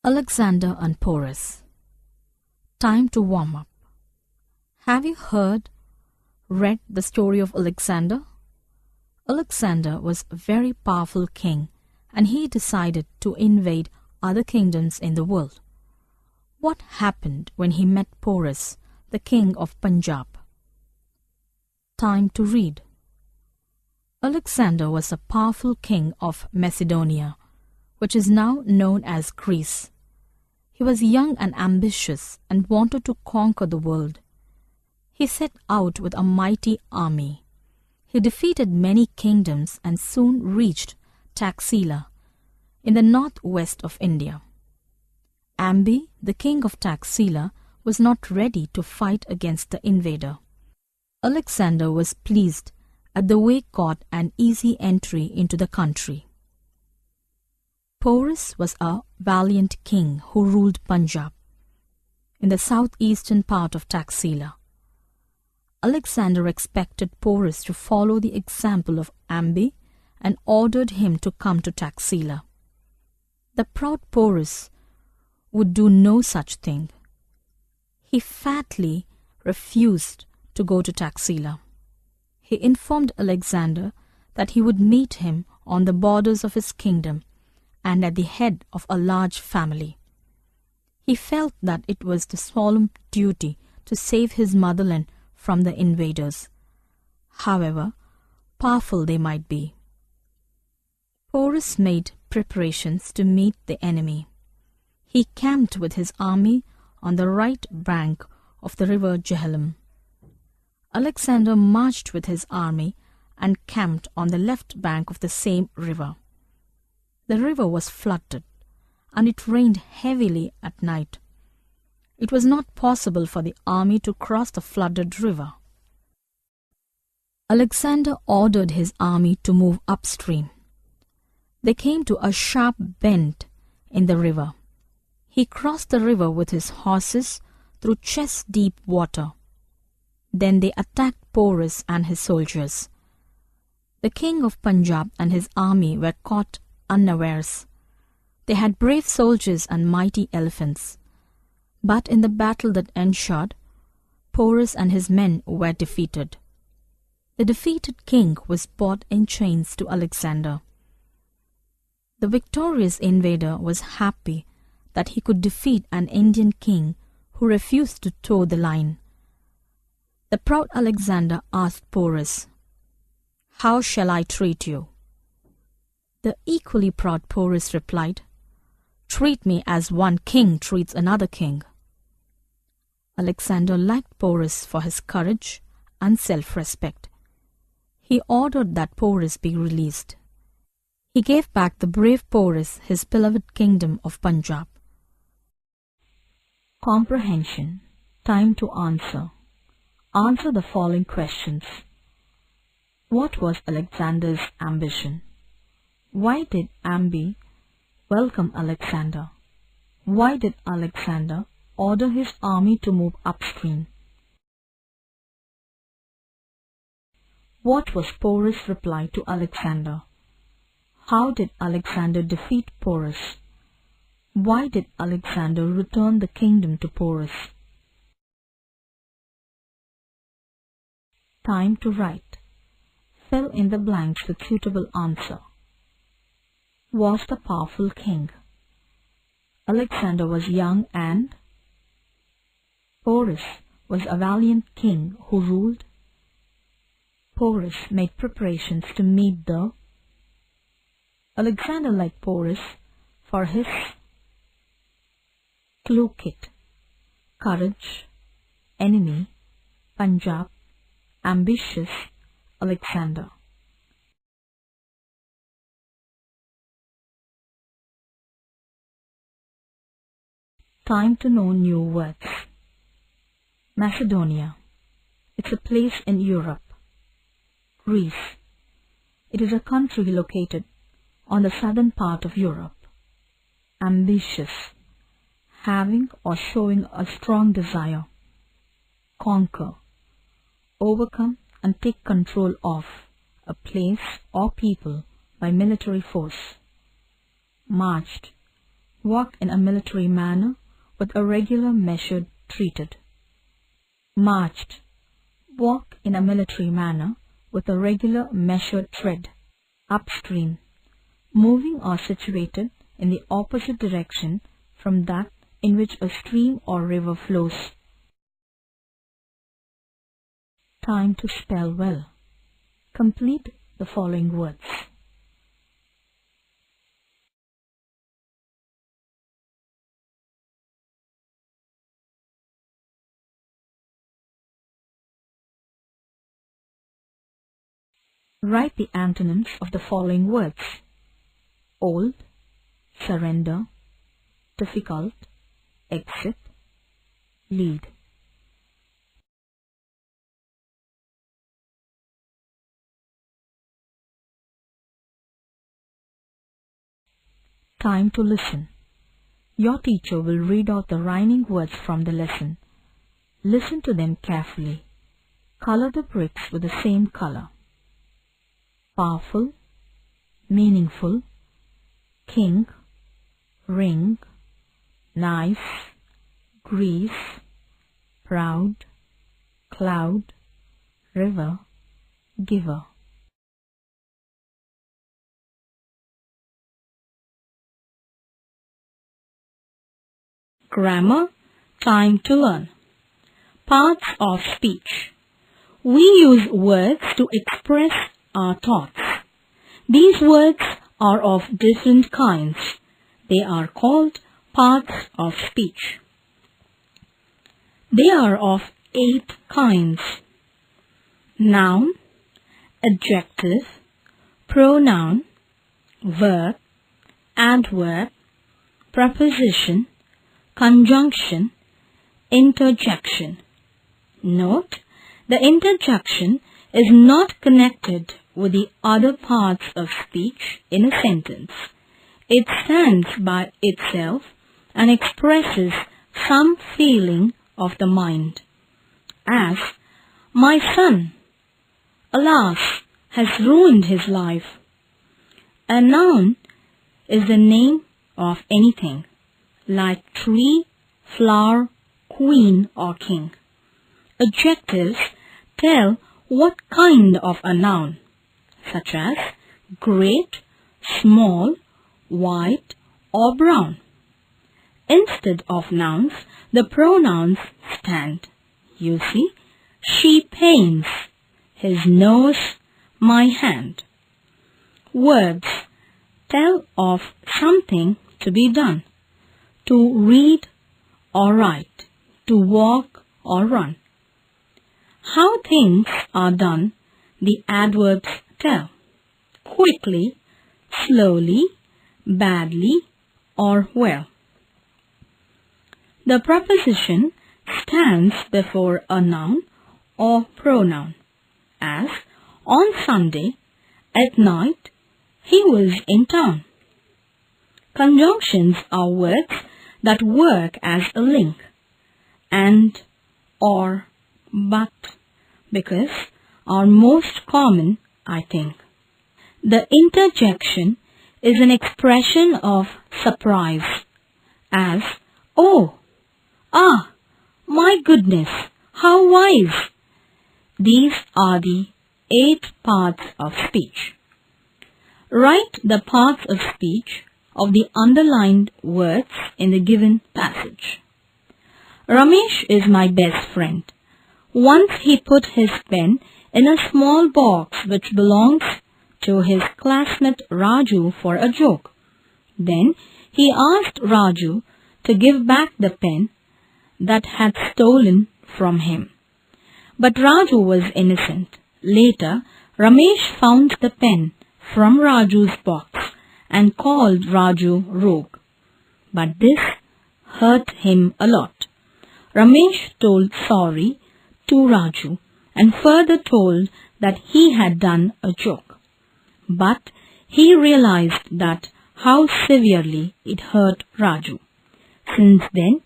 Alexander and Porus. Time to warm up. Have you read the story of Alexander? Alexander was a very powerful king, and he decided to invade other kingdoms in the world. What happened when he met Porus, the king of Punjab? Time to read. Alexander was a powerful king of Macedonia, which is now known as Greece. He was young and ambitious and wanted to conquer the world. He set out with a mighty army. He defeated many kingdoms and soon reached Taxila in the northwest of India. Ambi, the king of Taxila, was not ready to fight against the invader. Alexander was pleased at the way got an easy entry into the country. Porus was a valiant king who ruled Punjab, in the southeastern part of Taxila. Alexander expected Porus to follow the example of Ambi and ordered him to come to Taxila. The proud Porus would do no such thing. He fatly refused to go to Taxila. He informed Alexander that he would meet him on the borders of his kingdom and at the head of a large family. He felt that it was the solemn duty to save his motherland from the invaders, however powerful they might be. Porus made preparations to meet the enemy. He camped with his army on the right bank of the river Jhelum. Alexander marched with his army and camped on the left bank of the same river. The river was flooded, and it rained heavily at night. It was not possible for the army to cross the flooded river. Alexander ordered his army to move upstream. They came to a sharp bend in the river. He crossed the river with his horses through chest-deep water. Then they attacked Porus and his soldiers. The king of Punjab and his army were caught unawares. They had brave soldiers and mighty elephants. But in the battle that ensued, Porus and his men were defeated. The defeated king was brought in chains to Alexander. The victorious invader was happy that he could defeat an Indian king who refused to toe the line. The proud Alexander asked Porus, "How shall I treat you?" The equally proud Porus replied, "Treat me as one king treats another king." Alexander liked Porus for his courage and self-respect. He ordered that Porus be released. He gave back the brave Porus his beloved kingdom of Punjab. Comprehension. Time to answer. Answer the following questions. What was Alexander's ambition? Why did Ambi welcome Alexander? Why did Alexander order his army to move upstream? What was Porus' reply to Alexander? How did Alexander defeat Porus? Why did Alexander return the kingdom to Porus? Time to write. Fill in the blanks with suitable answer. Was the powerful king. Alexander was young and Porus was a valiant king who ruled. Porus made preparations to meet the Alexander liked Porus for his clue kit, courage, enemy, Punjab, ambitious, Alexander. Time to know new words. Macedonia. It's a place in Europe. Greece. It is a country located on the southern part of Europe. Ambitious. Having or showing a strong desire. Conquer. Overcome and take control of a place or people by military force. Marched. Walk in a military manner with a regular measured treated. Marched. Walk in a military manner with a regular measured tread. Upstream. Moving or situated in the opposite direction from that in which a stream or river flows. Time to spell well. Complete the following words. Write the antonyms of the following words. Old, surrender, difficult, exit, lead. Time to listen. Your teacher will read out the rhyming words from the lesson. Listen to them carefully. Color the bricks with the same color. Powerful, meaningful, king, ring, nice, grease, proud, cloud, river, giver. Grammar, time to learn. Parts of speech. We use words to express our thoughts. These words are of different kinds. They are called parts of speech. They are of 8 kinds. Noun, adjective, pronoun, verb, adverb, preposition, conjunction, interjection. Note, the interjection is not connected with the other parts of speech in a sentence. It stands by itself and expresses some feeling of the mind. As, my son, alas, has ruined his life. A noun is the name of anything, like tree, flower, queen or king. Adjectives tell what kind of a noun, such as great, small, white or brown. Instead of nouns, the pronouns stand. You see, she paints, his nose, my hand. Words tell of something to be done, to read or write, to walk or run. How things are done, the adverbs tell. Quickly, slowly, badly, or well. The preposition stands before a noun or pronoun, as on Sunday, at night, he was in town. Conjunctions are words that work as a link, and, or, but, because are most common, I think. The interjection is an expression of surprise, as, oh, ah, my goodness, how wise. These are the 8 parts of speech. Write the parts of speech of the underlined words in the given passage. Ramesh is my best friend. Once he put his pen in a small box which belongs to his classmate Raju for a joke. Then he asked Raju to give back the pen that had stolen from him. But Raju was innocent. Later, Ramesh found the pen from Raju's box and called Raju rogue. But this hurt him a lot. Ramesh told sorry to Raju and further told that he had done a joke. But he realized that how severely it hurt Raju. Since then,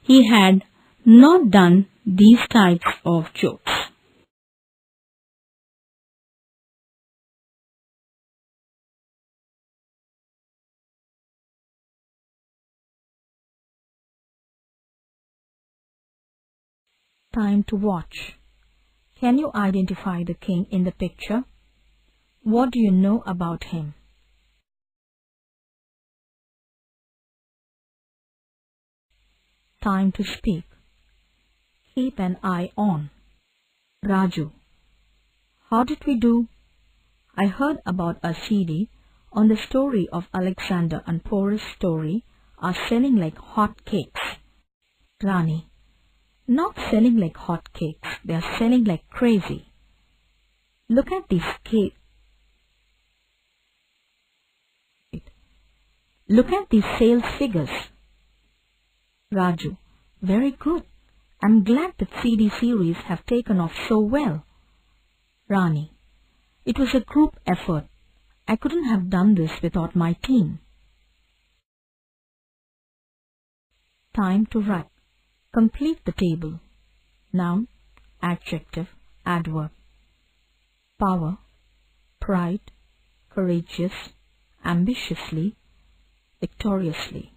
he had not done these types of jokes. Time to watch. Can you identify the king in the picture? What do you know about him? Time to speak. Keep an eye on. Raju. How did we do? I heard about a CD on the story of Alexander and Porus story are selling like hot cakes. Rani. Not selling like hot cakes, they are selling like crazy. Look at these sales figures. Raju. Very good. I'm glad that CD series have taken off so well. Rani. It was a group effort. I couldn't have done this without my team. Time to write. Complete the table. Noun, adjective, adverb. Power, pride, courageous, ambitiously, victoriously.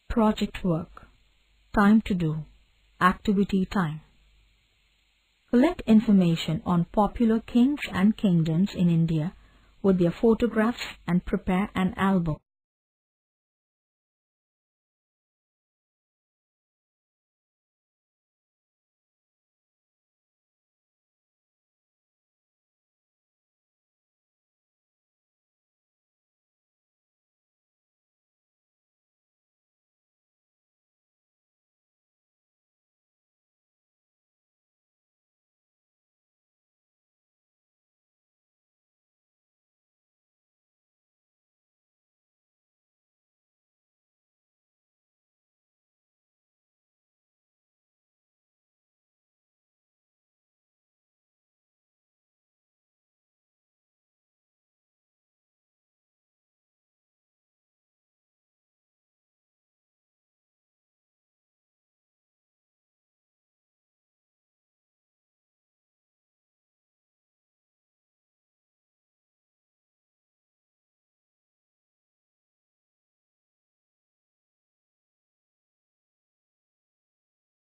Project work. Time to do. Activity time. Collect information on popular kings and kingdoms in India with their photographs and prepare an album.